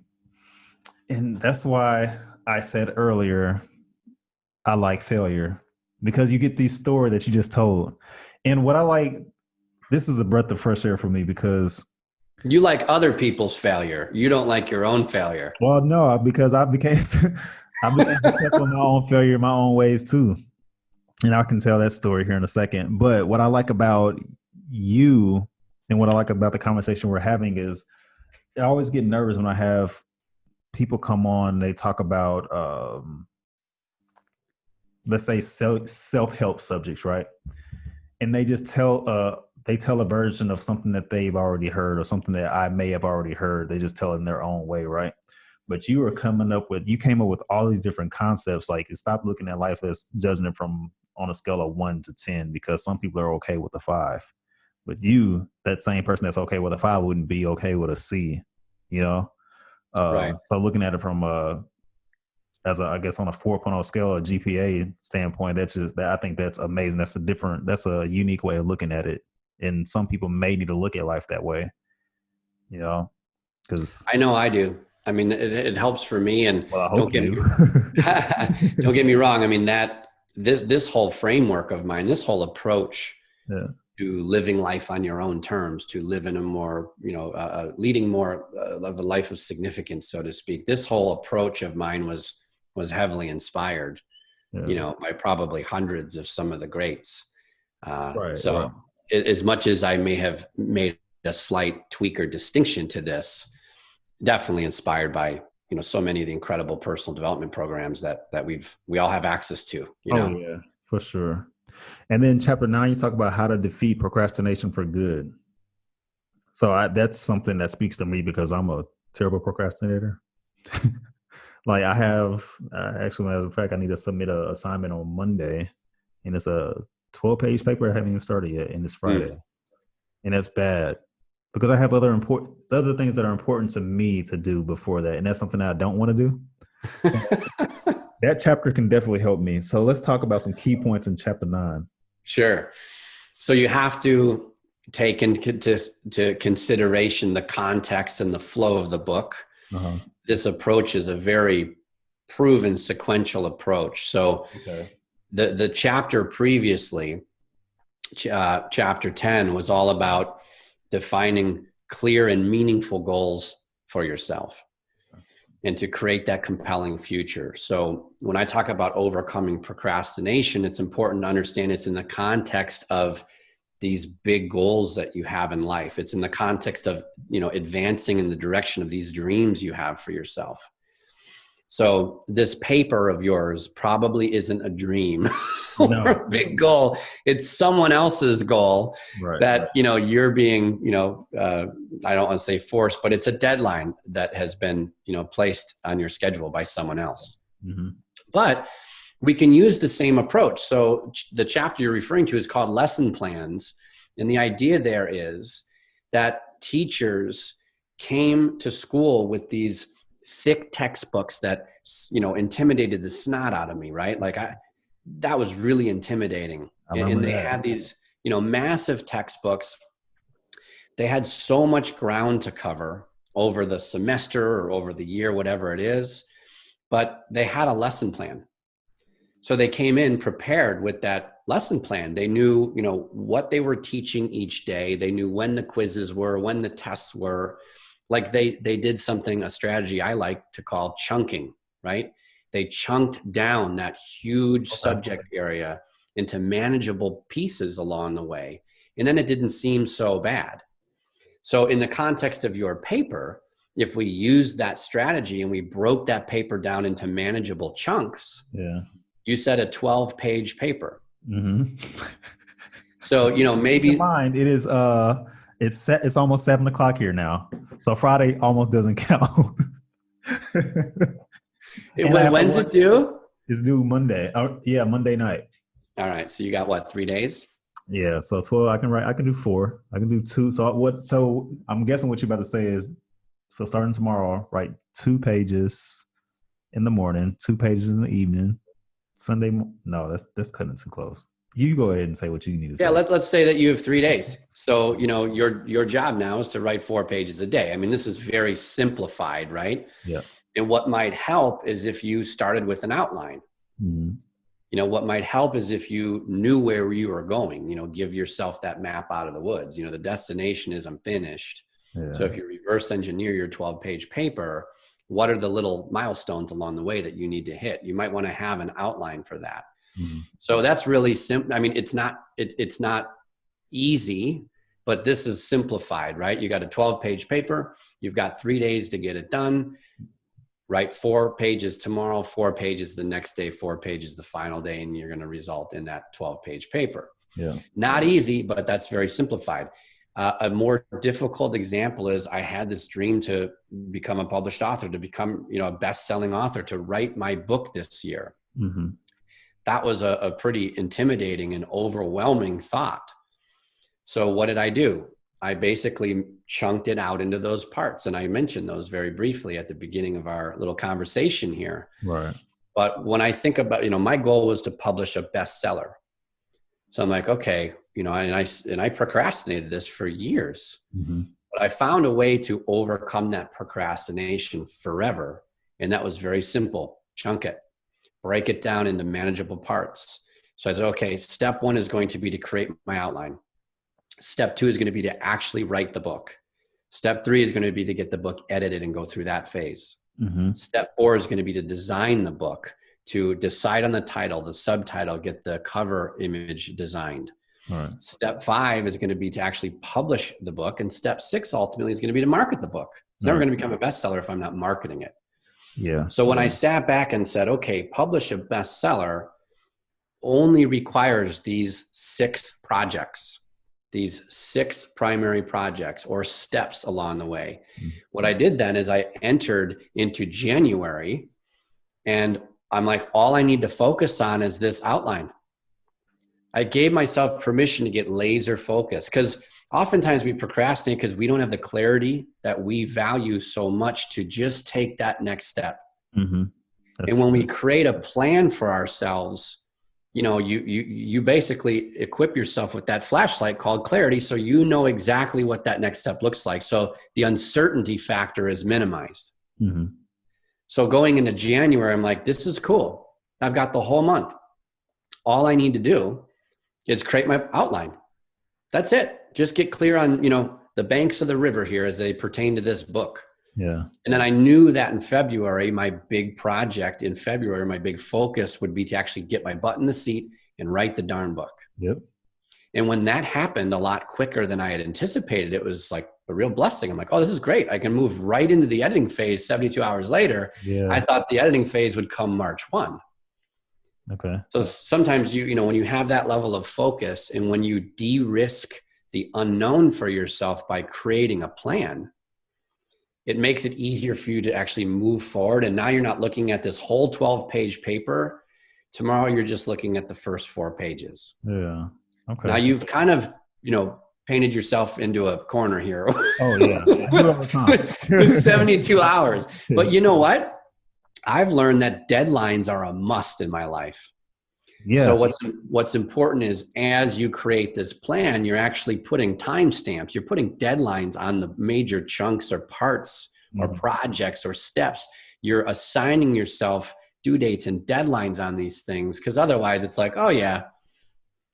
And that's why I said earlier, I like failure, because you get these stories that you just told. And what I like, this is a breath of fresh air for me, because you like other people's failure. You don't like your own failure. Well, no, because I became successful in my own failure, in my own ways too. And I can tell that story here in a second. But what I like about you, and what I like about the conversation we're having, is I always get nervous when I have people come on, they talk about, let's say self-help subjects, right? and they tell a version of something that they've already heard or something that I may have already heard. They just tell it in their own way, right? But you came up with all these different concepts. Like, stop looking at life as judging it from on a scale of 1 to 10, because some people are okay with a 5. But that same person that's okay with a 5 wouldn't be okay with a C, you know? Right. So looking at it from I guess on a 4.0 scale or GPA standpoint, I think that's amazing. That's a unique way of looking at it. And some people may need to look at life that way, you know, because, I know I do. I mean, it helps for me. And well, I don't hope get you me, do. don't get me wrong. I mean, this whole framework of mine, this whole approach Yeah. to living life on your own terms, to live in a more, leading more of a life of significance, so to speak. This whole approach of mine was heavily inspired, Yeah. by probably hundreds of some of the greats. Right. So as much as I may have made a slight tweak or distinction to this, definitely inspired by, so many of the incredible personal development programs that we all have access to, Oh yeah, for sure. And then chapter 9, you talk about how to defeat procrastination for good. So that's something that speaks to me because I'm a terrible procrastinator. Like I have, actually, as a fact, I need to submit an assignment on Monday, and it's a 12-page paper. I haven't even started yet, and it's Friday, and that's bad because I have other things that are important to me to do before that, and that's something that I don't want to do. That chapter can definitely help me. So let's talk about some key points in chapter 9. Sure. So you have to take into consideration the context and the flow of the book. Uh-huh. This approach is a very proven sequential approach. So the chapter previously, chapter 10, was all about defining clear and meaningful goals for yourself and to create that compelling future. So when I talk about overcoming procrastination, it's important to understand it's in the context of these big goals that you have in life. It's in the context of, advancing in the direction of these dreams you have for yourself. So this paper of yours probably isn't a dream or a big goal. It's someone else's goal that, you're being, I don't want to say forced, but it's a deadline that has been, placed on your schedule by someone else. Mm-hmm. But we can use the same approach. So the chapter you're referring to is called Lesson Plans. And the idea there is that teachers came to school with these thick textbooks that, intimidated the snot out of me, right? Like that was really intimidating. And they had these, massive textbooks. They had so much ground to cover over the semester or over the year, whatever it is, but they had a lesson plan. So they came in prepared with that lesson plan. They knew, what they were teaching each day. They knew when the quizzes were, when the tests were. Like they did a strategy I like to call chunking, right? They chunked down that huge subject area into manageable pieces along the way. And then it didn't seem so bad. So in the context of your paper, if we use that strategy and we broke that paper down into manageable chunks, you said a 12-page paper. Mm-hmm. So, maybe keep in mind, it is it's almost 7:00 here now. So Friday almost doesn't count. When's it due? It's due Monday. Monday night. All right. So you got what, 3 days? Yeah. So 12, I can do 4. I can do 2. So I'm guessing what you're about to say is, so starting tomorrow, write 2 pages in the morning, 2 pages in the evening. Sunday. No, that's cutting it too close. You go ahead and say what you need to say. Yeah, let's say that you have 3 days. So, your job now is to write 4 pages a day. I mean, this is very simplified, right? Yeah. And what might help is if you started with an outline. Mm-hmm. What might help is if you knew where you were going, give yourself that map out of the woods. The destination is I'm finished. Yeah. So if you reverse engineer your 12-page paper, what are the little milestones along the way that you need to hit? You might want to have an outline for that. Mm-hmm. So that's really simple. I mean, it's not easy, but this is simplified, right? You got a 12-page paper. You've got 3 days to get it done. Write 4 pages tomorrow, 4 pages the next day, 4 pages the final day, and you're going to result in that 12-page paper. Yeah. Not easy, but that's very simplified. A more difficult example is I had this dream to become a published author, to become, a best-selling author, to write my book this year. Mm-hmm. That was a pretty intimidating and overwhelming thought. So what did I do? I basically chunked it out into those parts. And I mentioned those very briefly at the beginning of our little conversation here. Right. But when I think about, my goal was to publish a bestseller. So I'm like, okay, and I procrastinated this for years, Mm-hmm. but I found a way to overcome that procrastination forever. And that was very simple. Chunk it, break it down into manageable parts. So I said, okay, step one is going to be to create my outline. Step two is going to be to actually write the book. Step three is going to be to get the book edited and go through that phase. Mm-hmm. Step four is going to be to design the book, to decide on the title, the subtitle, get the cover image designed. All right. Step five is going to be to actually publish the book. And step six ultimately is going to be to market the book. It's never going to become a bestseller if I'm not marketing it. Yeah. So when I sat back and said, okay, publish a bestseller only requires these 6 projects, these 6 primary projects or steps along the way. Mm-hmm. What I did then is I entered into January and I'm like, all I need to focus on is this outline. I gave myself permission to get laser focused, because oftentimes we procrastinate because we don't have the clarity that we value so much to just take that next step. Mm-hmm. And when we create a plan for ourselves, you basically equip yourself with that flashlight called clarity, so you know exactly what that next step looks like. So the uncertainty factor is minimized. Mm-hmm. So going into January, I'm like, this is cool. I've got the whole month. All I need to do is create my outline. That's it. Just get clear on, the banks of the river here as they pertain to this book. Yeah. And then I knew that in February, my big project in February, my big focus would be to actually get my butt in the seat and write the darn book. Yep. And when that happened a lot quicker than I had anticipated, it was like a real blessing. I'm like, oh, this is great. I can move right into the editing phase 72 hours later. Yeah. I thought the editing phase would come March 1. Okay. So sometimes when you have that level of focus and when you de-risk the unknown for yourself by creating a plan, it makes it easier for you to actually move forward. And now you're not looking at this whole 12-page paper. Tomorrow, you're just looking at the first 4 pages. Yeah. Okay. Now you've kind of, painted yourself into a corner here. Oh yeah. I do it all the time. With 72 hours. But you know what? I've learned that deadlines are a must in my life. Yeah. So what's important is as you create this plan, you're actually putting timestamps. You're putting deadlines on the major chunks or parts or projects or steps. You're assigning yourself due dates and deadlines on these things, because otherwise it's like, oh yeah,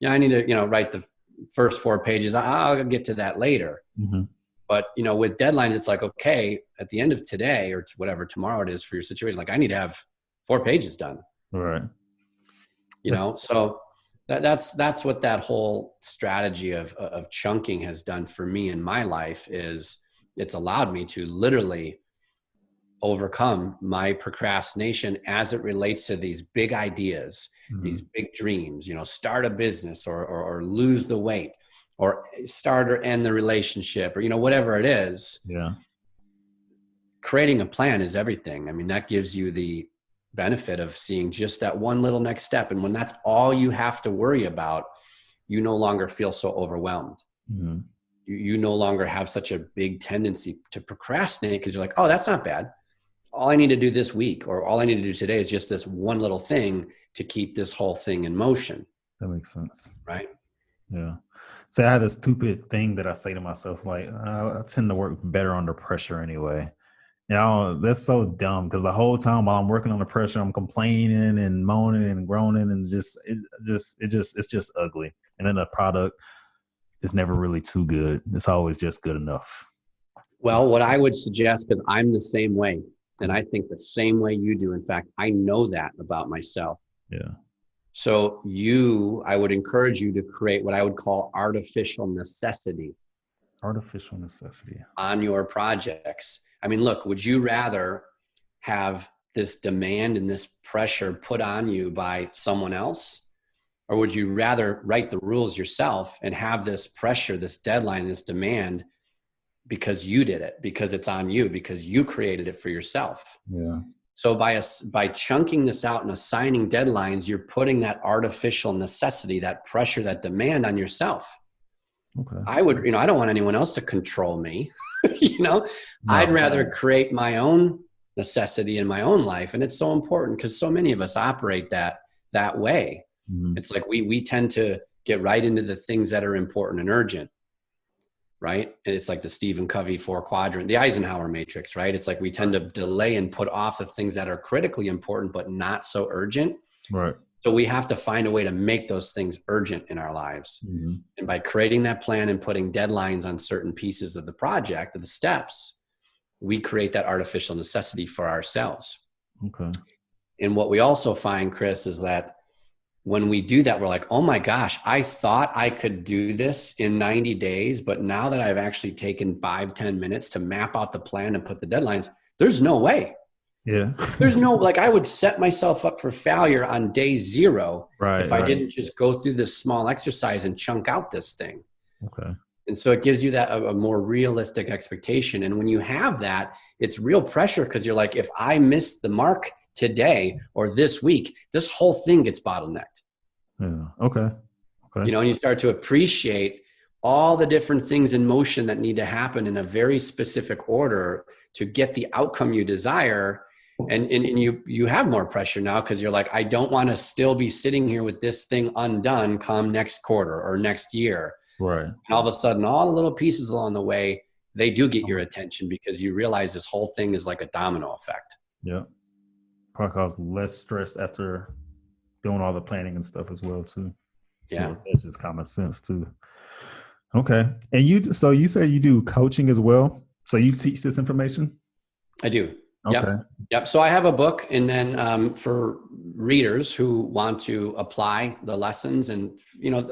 I need to write the first 4 pages. I'll get to that later. Mm-hmm. But with deadlines, it's like, okay, at the end of today or whatever tomorrow it is for your situation, like I need to have 4 pages done. Right. So that's what that whole strategy of chunking has done for me in my life. Is it's allowed me to literally overcome my procrastination as it relates to these big ideas, these big dreams, start a business or lose the weight or start or end the relationship or, whatever it is. Yeah. Creating a plan is everything. I mean, that gives you the benefit of seeing just that one little next step. And when that's all you have to worry about, you no longer feel so overwhelmed. Mm-hmm. You no longer have such a big tendency to procrastinate because you're like, oh, that's not bad. All I need to do this week or all I need to do today is just this one little thing to keep this whole thing in motion. That makes sense. Right? Yeah. So I have this stupid thing that I say to myself, like, I tend to work better under pressure anyway. That's so dumb because the whole time while I'm working under pressure, I'm complaining and moaning and groaning and it's just ugly. And then the product is never really too good. It's always just good enough. Well, what I would suggest, because I'm the same way, and I think the same way you do. In fact, I know that about myself. Yeah. So I would encourage you to create what I would call artificial necessity. Artificial necessity. On your projects. I mean, look, would you rather have this demand and this pressure put on you by someone else? Or would you rather write the rules yourself and have this pressure, this deadline, this demand because you did it, because it's on you, because you created it for yourself? Yeah. So by chunking this out and assigning deadlines, you're putting that artificial necessity, that pressure, that demand on yourself. Okay. I don't want anyone else to control me. No. I'd rather create my own necessity in my own life. And it's so important because so many of us operate that way. Mm-hmm. It's like we tend to get right into the things that are important and urgent, right? And it's like the Stephen Covey 4-quadrant, the Eisenhower matrix, right? It's like we tend to delay and put off the things that are critically important, but not so urgent. Right. So we have to find a way to make those things urgent in our lives. Mm-hmm. And by creating that plan and putting deadlines on certain pieces of the project, of the steps, we create that artificial necessity for ourselves. Okay. And what we also find, Chris, is that when we do that, we're like, oh my gosh, I thought I could do this in 90 days, but now that I've actually taken 5-10 minutes to map out the plan and put the deadlines, there's no way. Yeah. There's no, like, I would set myself up for failure on day 0 if I didn't just go through this small exercise and chunk out this thing. Okay. And so it gives you that a more realistic expectation. And when you have that, it's real pressure because you're like, if I miss the mark today or this week, this whole thing gets bottlenecked. Yeah. Okay. And you start to appreciate all the different things in motion that need to happen in a very specific order to get the outcome you desire. And you have more pressure now because you're like, I don't want to still be sitting here with this thing undone come next quarter or next year. Right. And all of a sudden, all the little pieces along the way, they do get your attention because you realize this whole thing is like a domino effect. Yeah. Probably cause less stress after doing all the planning and stuff as well too. Yeah. It's just common sense too. Okay. And so you say you do coaching as well. So you teach this information? I do. Okay. Yep. So I have a book, and then for readers who want to apply the lessons, and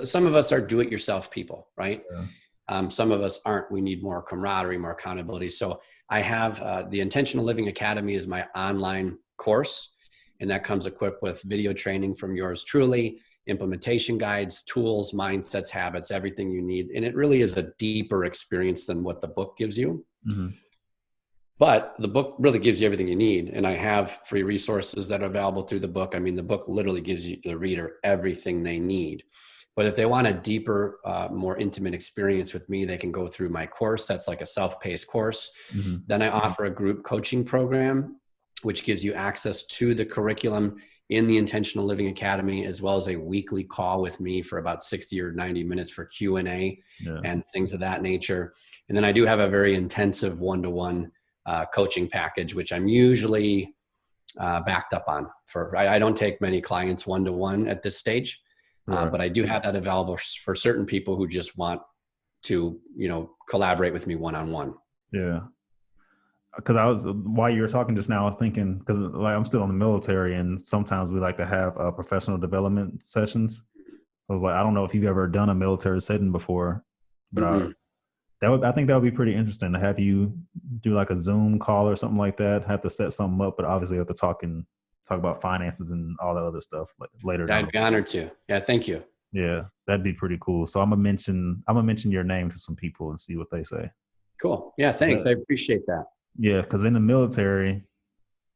some of us are do-it-yourself people, right? Yeah. Some of us aren't. We need more camaraderie, more accountability. So I have the Intentional Living Academy is my online course, and that comes equipped with video training from yours truly, implementation guides, tools, mindsets, habits, everything you need. And it really is a deeper experience than what the book gives you. Mm-hmm. But the book really gives you everything you need. And I have free resources that are available through the book. I mean, the book literally gives you, the reader, everything they need. But if they want a deeper, more intimate experience with me, they can go through my course. That's like a self-paced course. Mm-hmm. Then I offer a group coaching program, which gives you access to the curriculum in the Intentional Living Academy, as well as a weekly call with me for about 60 or 90 minutes for Q&A and things of that nature. And then I do have a very intensive one-to-one coaching package, which I'm usually backed up on. I don't take many clients one-to-one at this stage, but I do have that available for certain people who just want to, collaborate with me one-on-one. Yeah. Because while you were talking just now, I was thinking, because like I'm still in the military, and sometimes we like to have professional development sessions. So I was like, I don't know if you've ever done a military setting before, but I think that would be pretty interesting to have you do like a Zoom call or something like that. Have to set something up, but obviously have to talk about finances and all the other stuff later. I'd be honored to. Yeah, thank you. Yeah, that'd be pretty cool. So I'm gonna mention your name to some people and see what they say. Cool. Yeah, thanks. I appreciate that. Yeah, because in the military,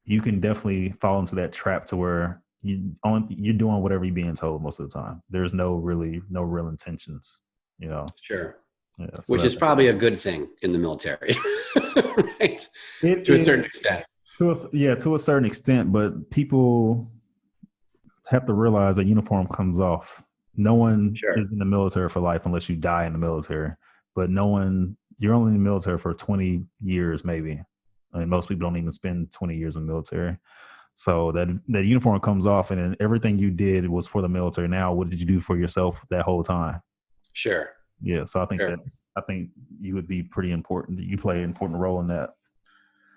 you can definitely fall into that trap to where you're doing whatever you're being told most of the time. There's no real intentions, Sure. Yeah, so which is probably a good thing in the military, right? To a certain extent. To a certain extent, but people have to realize that uniform comes off. No one is in the military for life unless you die in the military. But you're only in the military for 20 years, maybe. I mean, most people don't even spend 20 years in the military. So that uniform comes off, and then everything you did was for the military. Now, what did you do for yourself that whole time? Sure. Yeah. So I think you would be pretty important. You play an important role in that.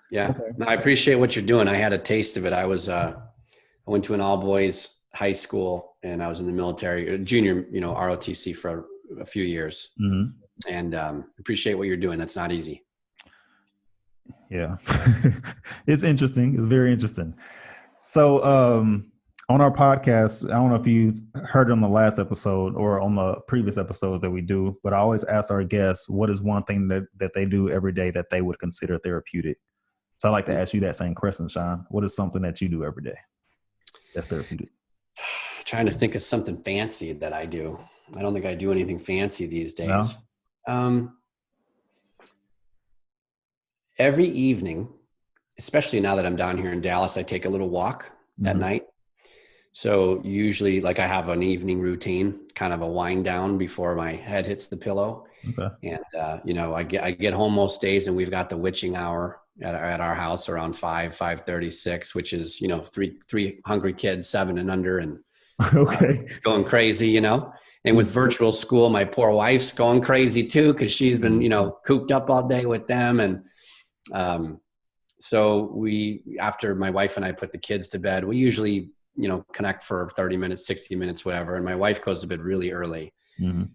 Yeah. Okay. No, I appreciate what you're doing. I had a taste of it. I went to an all boys high school, and I was in the military, junior, ROTC for a few years. Mm-hmm. And appreciate what you're doing. That's not easy. Yeah. It's interesting. It's very interesting. So On our podcast, I don't know if you heard on the last episode or on the previous episodes that we do, but I always ask our guests what is one thing that they do every day that they would consider therapeutic. So I like to ask you that same question, Sean. What is something that you do every day that's therapeutic? Trying to think of something fancy that I do. I don't think I do anything fancy these No? days. Every evening, especially now that I'm down here in Dallas, I take a little walk at night. So usually like I have an evening routine, kind of a wind down before my head hits the pillow. Okay. And, you know, I get home most days and we've got the witching hour at our house around 5:36, which is, you know, three hungry kids, 7 and under, and Okay. going crazy, you know. And with virtual school, my poor wife's going crazy too, because she's been, you know, cooped up all day with them. And so after my wife and I put the kids to bed, we usually, you know, connect for 30 minutes, 60 minutes, whatever. And my wife goes to bed really early. And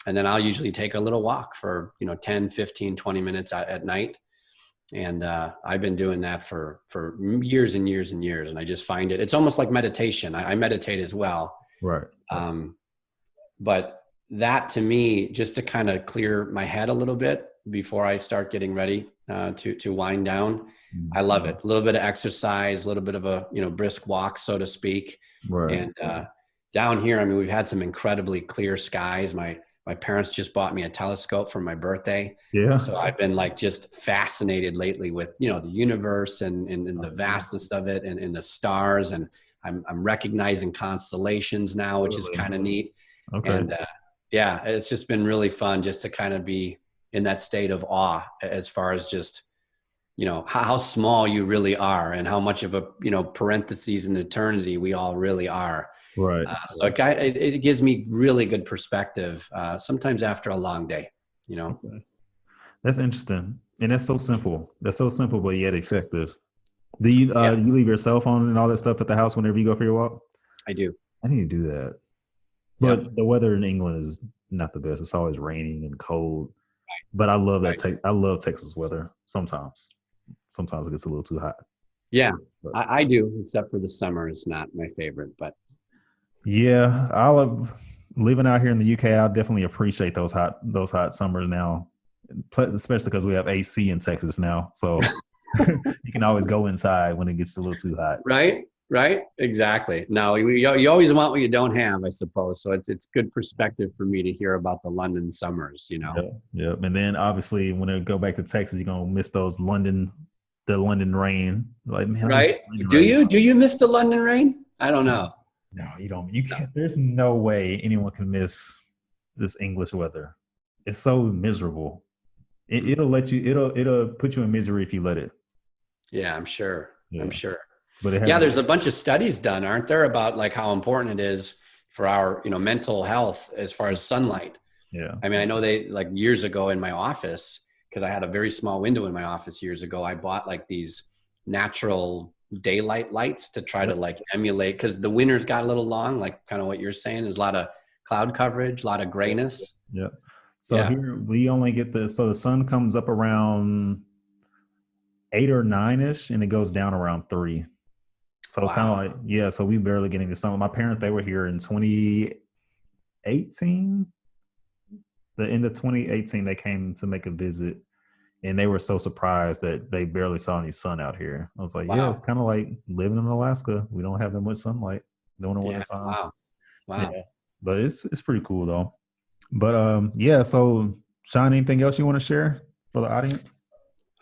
then I'll usually take a little walk for, you know, 10, 15, 20 minutes at night. And I've been doing that for years and years and years. And I just find it's almost like meditation. I meditate as well. Right. But that to me, just to kind of clear my head a little bit before I start getting ready to wind down. I love it. A little bit of exercise, a little bit of a, you know, brisk walk, so to speak. Right. And down here, I mean, we've had some incredibly clear skies. My parents just bought me a telescope for my birthday. Yeah. So I've been like just fascinated lately with, you know, the universe and the vastness of it and the stars. And I'm recognizing constellations now, which is kind of neat. Okay. And yeah, it's just been really fun just to kind of be in that state of awe as far as just, you know, how small you really are and how much of a, you know, parentheses in eternity we all really are. Right. So it gives me really good perspective, sometimes after a long day, you know. Okay. That's interesting. And that's so simple. That's so simple, but yet effective. Do you you leave your cell phone and all that stuff at the house whenever you go for your walk? I do. I need to do that. But the weather in England is not the best. It's always raining and cold. But I love that. I love Texas weather sometimes. Sometimes it gets a little too hot. Yeah, I do, except for the summer is not my favorite. But yeah, I love living out here in the UK. I definitely appreciate those hot summers now, especially because we have AC in Texas now. So you can always go inside when it gets a little too hot. Right. Exactly. No, you always want what you don't have, I suppose. So it's good perspective for me to hear about the London summers, you know? Yeah. And then obviously when I go back to Texas, you're going to miss the London rain. Like, man, right. Do you miss the London rain? I don't know. No, you don't. You can't. There's no way anyone can miss this English weather. It's so miserable. It'll put you in misery if you let it. Yeah, I'm sure. I'm sure. But there's a bunch of studies done, aren't there, about like how important it is for our, you know, mental health as far as sunlight. Yeah. I mean, I know they like years ago in my office, because I had a very small window in my office years ago, I bought like these natural daylight lights to try to like emulate, because the winters got a little long, like kind of what you're saying. There's a lot of cloud coverage, a lot of grayness. Yeah. So here we only get the sun comes up around 8 or 9-ish and it goes down around 3. So it's kind of like, so we barely getting the sun. My parents, they were here in 2018. The end of 2018, they came to make a visit and they were so surprised that they barely saw any sun out here. I was like, it's kind of like living in Alaska. We don't have that much sunlight during the winter time. Wow. Yeah. But it's pretty cool though. But so Sean, anything else you want to share for the audience?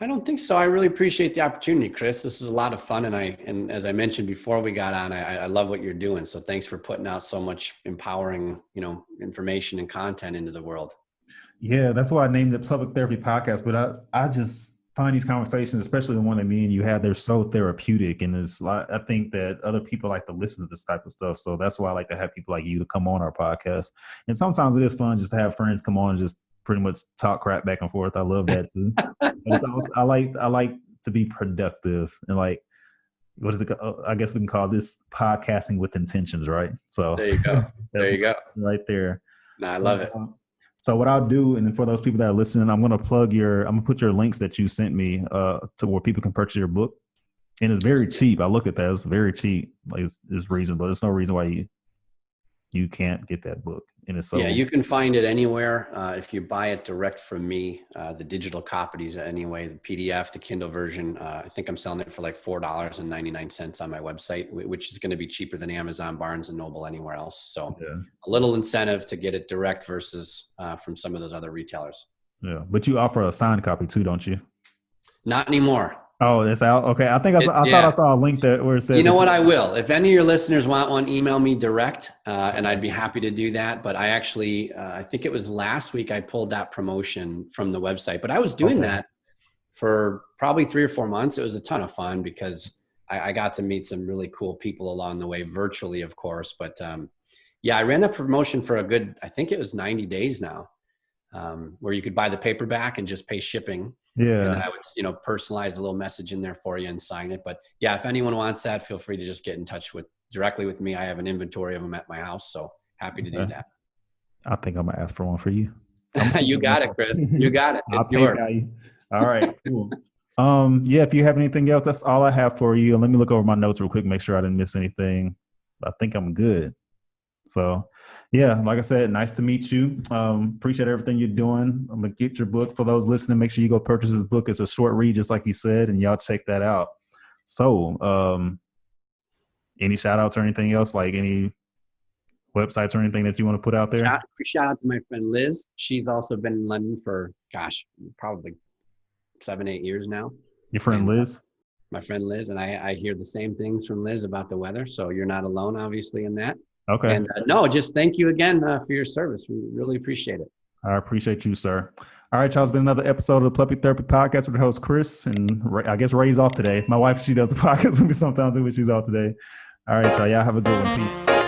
I don't think so. I really appreciate the opportunity, Chris. This was a lot of fun. And as I mentioned before we got on, I love what you're doing. So thanks for putting out so much empowering, you know, information and content into the world. Yeah, that's why I named it Public Therapy Podcast. But I just find these conversations, especially the one that me and you had, they're so therapeutic. And I think that other people like to listen to this type of stuff. So that's why I like to have people like you to come on our podcast. And sometimes it is fun just to have friends come on and just pretty much talk crap back and forth. I love that too. But it's also, I like to be productive and like, what is it? I guess we can call this podcasting with intentions, right? So there you go. There you go. Right there. No, I love it. So what I'll do, and for those people that are listening, I'm going to put your links that you sent me to where people can purchase your book. And it's very cheap. I look at that; it's very cheap. Like it's reasonable. There's no reason why you can't get that book. And it's so Yeah, you can find it anywhere. If you buy it direct from me, the digital copies anyway, the PDF, the Kindle version, I think I'm selling it for like $4.99 on my website, which is going to be cheaper than Amazon, Barnes and Noble, anywhere else. So a little incentive to get it direct versus from some of those other retailers. Yeah, but you offer a signed copy too, don't you? Not anymore. Oh, it's out. Okay, I think I thought I saw a link where it said. You know what? I will. If any of your listeners want one, email me direct, and I'd be happy to do that. But I actually, I think it was last week I pulled that promotion from the website. But I was doing that for probably 3 or 4 months. It was a ton of fun because I got to meet some really cool people along the way, virtually, of course. But yeah, I ran that promotion for a good, I think it was 90 days now, where you could buy the paperback and just pay shipping. Yeah. And then I would, personalize a little message in there for you and sign it. But yeah, if anyone wants that, feel free to just get in touch directly with me. I have an inventory of them at my house, so happy to do that. I think I'm gonna ask for one for you. You got it, Chris. You got it. It's yours. All right, cool. Yeah, if you have anything else, that's all I have for you. Let me look over my notes real quick, make sure I didn't miss anything. I think I'm good. So yeah, like I said, nice to meet you. Appreciate everything you're doing. I'm gonna get your book. For those listening, make sure you go purchase this book. It's a short read, just like you said, and y'all check that out. So any shout outs or anything else, like any websites or anything that you want to put out there? Shout out to my friend Liz. She's also been in London for, probably 7-8 years now. Your friend Liz? My friend Liz, and I hear the same things from Liz about the weather, so you're not alone, obviously, in that. Okay. And no, just thank you again for your service. We really appreciate it. I appreciate you, sir. All right, y'all. It's been another episode of the Puppy Therapy Podcast with the host, Chris. And I guess Ray's off today. My wife, she does the podcast with me sometimes too, but she's off today. All right, y'all. Y'all have a good one. Peace.